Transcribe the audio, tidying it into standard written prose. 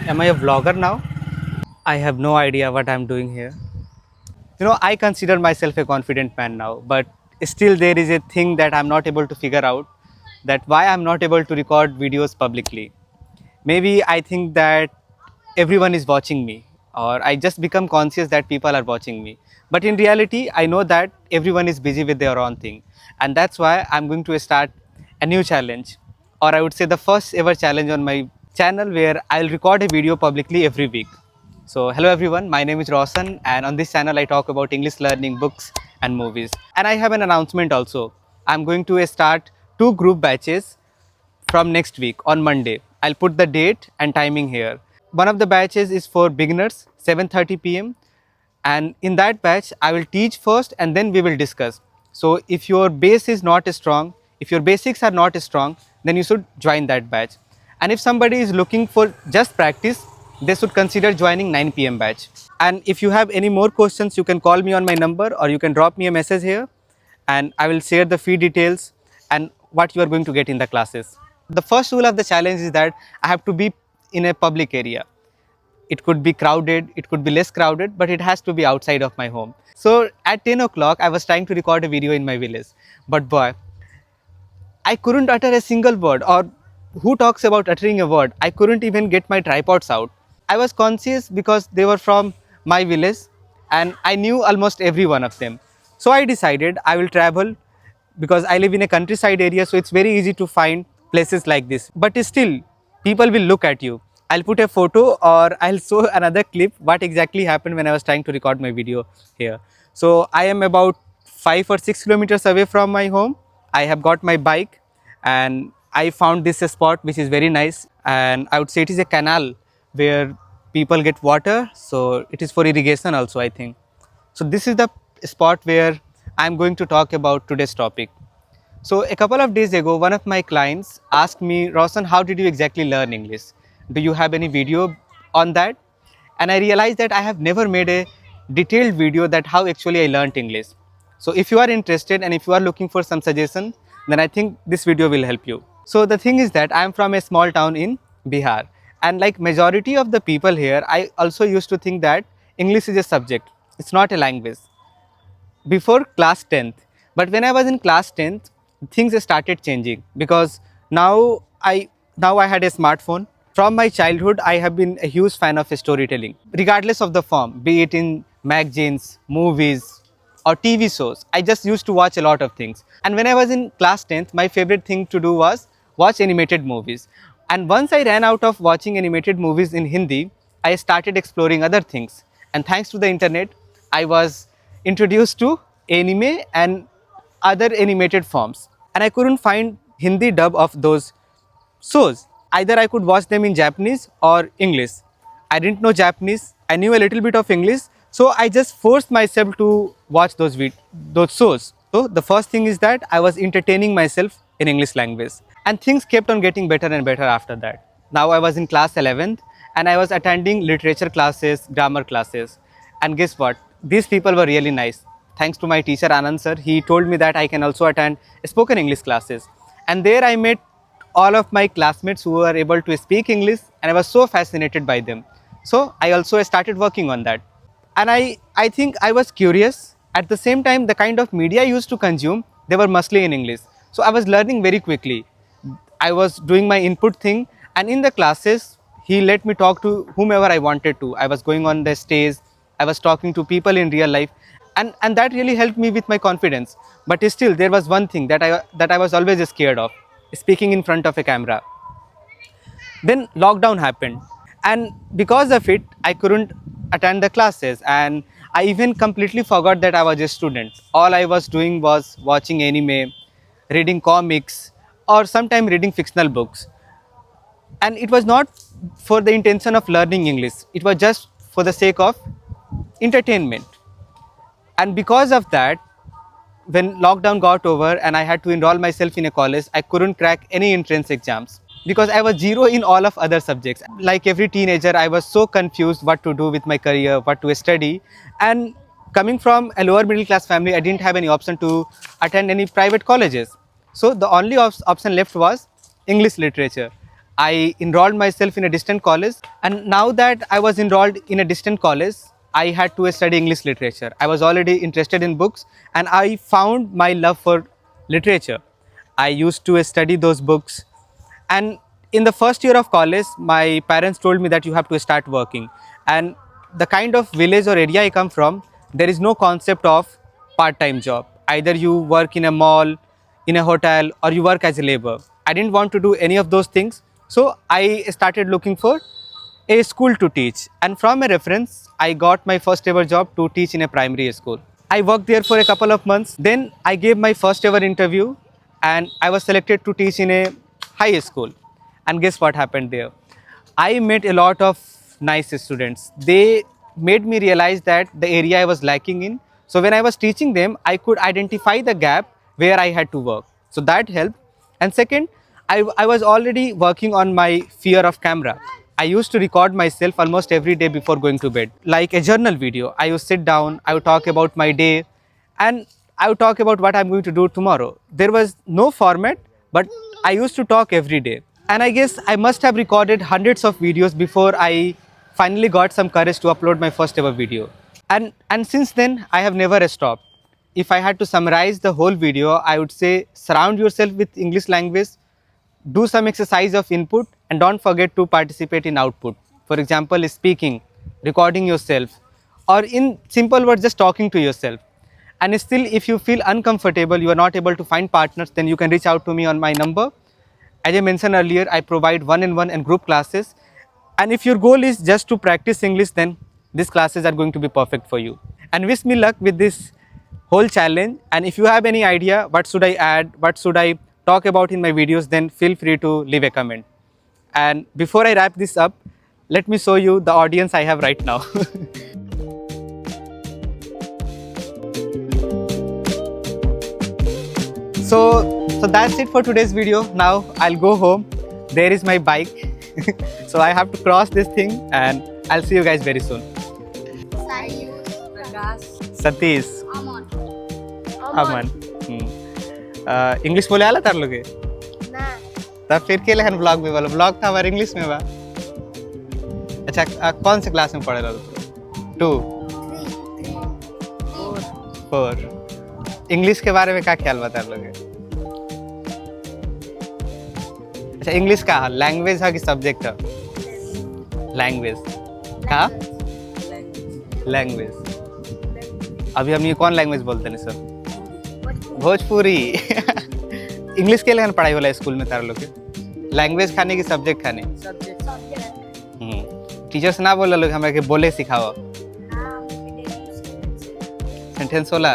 Am I a vlogger now? I have no idea what I'm doing here. I consider myself a confident man now, but still there is a thing that I'm not able to figure out, that why I'm not able to record videos publicly. Maybe I think that everyone is watching me, or I just become conscious that people are watching me. But in reality, I know that everyone is busy with their own thing. And that's why I'm going to start a new challenge, or I would say the first ever challenge on my channel, where I'll record a video publicly every week. So, hello everyone, my name is Roshan, and on this channel I talk about English learning, books, and movies. And I have an announcement also. I'm going to start 2 group batches from next week on Monday. I'll put the date and timing here. One of the batches is for beginners, 7:30 p.m. And in that batch, I will teach first and then we will discuss. So if your base is not strong, if your basics are not strong, then you should join that batch. And if somebody is looking for just practice, they should consider joining 9 p.m. batch. And if you have any more questions, you can call me on my number or you can drop me a message here, and I will share the fee details and what you are going to get in the classes. The first rule of the challenge is that I have to be in a public area. It could be crowded, it could be less crowded, but it has to be outside of my home. So at 10 o'clock, I was trying to record a video in my village. But boy, I couldn't utter a single word, or who talks about uttering a word? I couldn't even get my tripods out. I was conscious because they were from my village and I knew almost every one of them. So I decided I will travel, because I live in a countryside area, so it's very easy to find places like this. But still, people will look at you. I'll put a photo or I'll show another clip what exactly happened when I was trying to record my video here. So I am about 5 or 6 kilometers away from my home. I have got my bike and I found this spot which is very nice, and I would say it is a canal where people get water, so it is for irrigation also, I think. So this is the spot where I'm going to talk about today's topic. So a couple of days ago, one of my clients asked me, Roshan, how did you exactly learn English? Do you have any video on that? And I realized that I have never made a detailed video that how actually I learned English. So if you are interested and if you are looking for some suggestion, then I think this video will help you. So the thing is that I am from a small town in Bihar, and like majority of the people here, I also used to think that English is a subject. It's not a language before class 10th. But when I was in class 10th, things started changing, because now I had a smartphone. From my childhood, I have been a huge fan of storytelling, regardless of the form, be it in magazines, movies, or TV shows. I just used to watch a lot of things. And when I was in class 10th, my favorite thing to do was watch animated movies. And once I ran out of watching animated movies in Hindi, I started exploring other things. And thanks to the internet, I was introduced to anime and other animated forms. And I couldn't find Hindi dub of those shows. Either I could watch them in Japanese or English. I didn't know Japanese, I knew a little bit of English, so I just forced myself to watch those shows. So the first thing is that I was entertaining myself in English language, and things kept on getting better and better after that. Now I was in class 11th and I was attending literature classes, grammar classes, and guess what? These people were really nice. Thanks to my teacher Anand sir, he told me that I can also attend spoken English classes, and there I met all of my classmates who were able to speak English, and I was so fascinated by them. So I also started working on that. And I think I was curious. At the same time, the kind of media I used to consume, they were mostly in English. So I was learning very quickly. I was doing my input thing, and in the classes, he let me talk to whomever I wanted to. I was going on the stage, I was talking to people in real life, and that really helped me with my confidence. But still, there was one thing that I was always scared of: speaking in front of a camera. Then lockdown happened, and because of it, I couldn't attend the classes, and I even completely forgot that I was a student. All I was doing was watching anime, reading comics, or sometimes reading fictional books. And it was not for the intention of learning English, it was just for the sake of entertainment. And because of that, when lockdown got over and I had to enroll myself in a college, I couldn't crack any entrance exams because I was zero in all of other subjects. Like every teenager, I was so confused what to do with my career, what to study. And coming from a lower middle class family, I didn't have any option to attend any private colleges. So the only option left was English literature. I enrolled myself in a distant college, and now that I was enrolled in a distant college, I had to study English literature. I was already interested in books, and I found my love for literature. I used to study those books, and in the first year of college, my parents told me that you have to start working. And the kind of village or area I come from, there is no concept of part-time job. Either you work in a mall, in a hotel, or you work as a labor. I didn't want to do any of those things, so I started looking for a school to teach. And from a reference, I got my first ever job to teach in a primary school. I worked there for a couple of months. Then I gave my first ever interview, and I was selected to teach in a high school. And guess what happened there? I met a lot of nice students. They made me realize that the area I was lacking in. So when I was teaching them, I could identify the gap where I had to work. So that helped. And second, I was already working on my fear of camera. I used to record myself almost every day before going to bed, like a journal video. I would sit down, I would talk about my day, and I would talk about what I'm going to do tomorrow. There was no format, but I used to talk every day. And I guess I must have recorded hundreds of videos before I finally got some courage to upload my first ever video. And since then, I have never stopped. If I had to summarize the whole video, I would say surround yourself with English language, do some exercise of input, and don't forget to participate in output. For example, speaking, recording yourself, or in simple words, just talking to yourself. And still, if you feel uncomfortable, you are not able to find partners, then you can reach out to me on my number. As I mentioned earlier, I provide one-on-one and group classes. And if your goal is just to practice English, then these classes are going to be perfect for you. And wish me luck with this whole challenge. And if you have any idea, what should I add, what should I talk about in my videos, then feel free to leave a comment. And before I wrap this up, let me show you the audience I have right now. So that's it for today's video. Now I'll go home. There is my bike. So I have to cross this thing, and I'll see you guys very soon. Satish. Aman. English बोले आला तार लोगे ना तब फिर के लेखन blog में बोलो ब्लॉग था हमारे इंग्लिश में बा अच्छा कौन से क्लास में पढ़े रहो 2 4 इंग्लिश के बारे में क्या ख्याल बता लोगे अच्छा इंग्लिश का लैंग्वेज है कि सब्जेक्ट है लैंग्वेज कहाँ लैंग्वेज अभी हम ये कौन लैंग्वेज बोलते हैं सर भोजपुरी इंग्लिश के लिए पढ़ाई वाला स्कूल में तार लोग लैंग्वेज खाने की सब्जेक्ट खाने टीचर्स ना बोला लोग हमें बोले सिखाओ सेंटेंस होला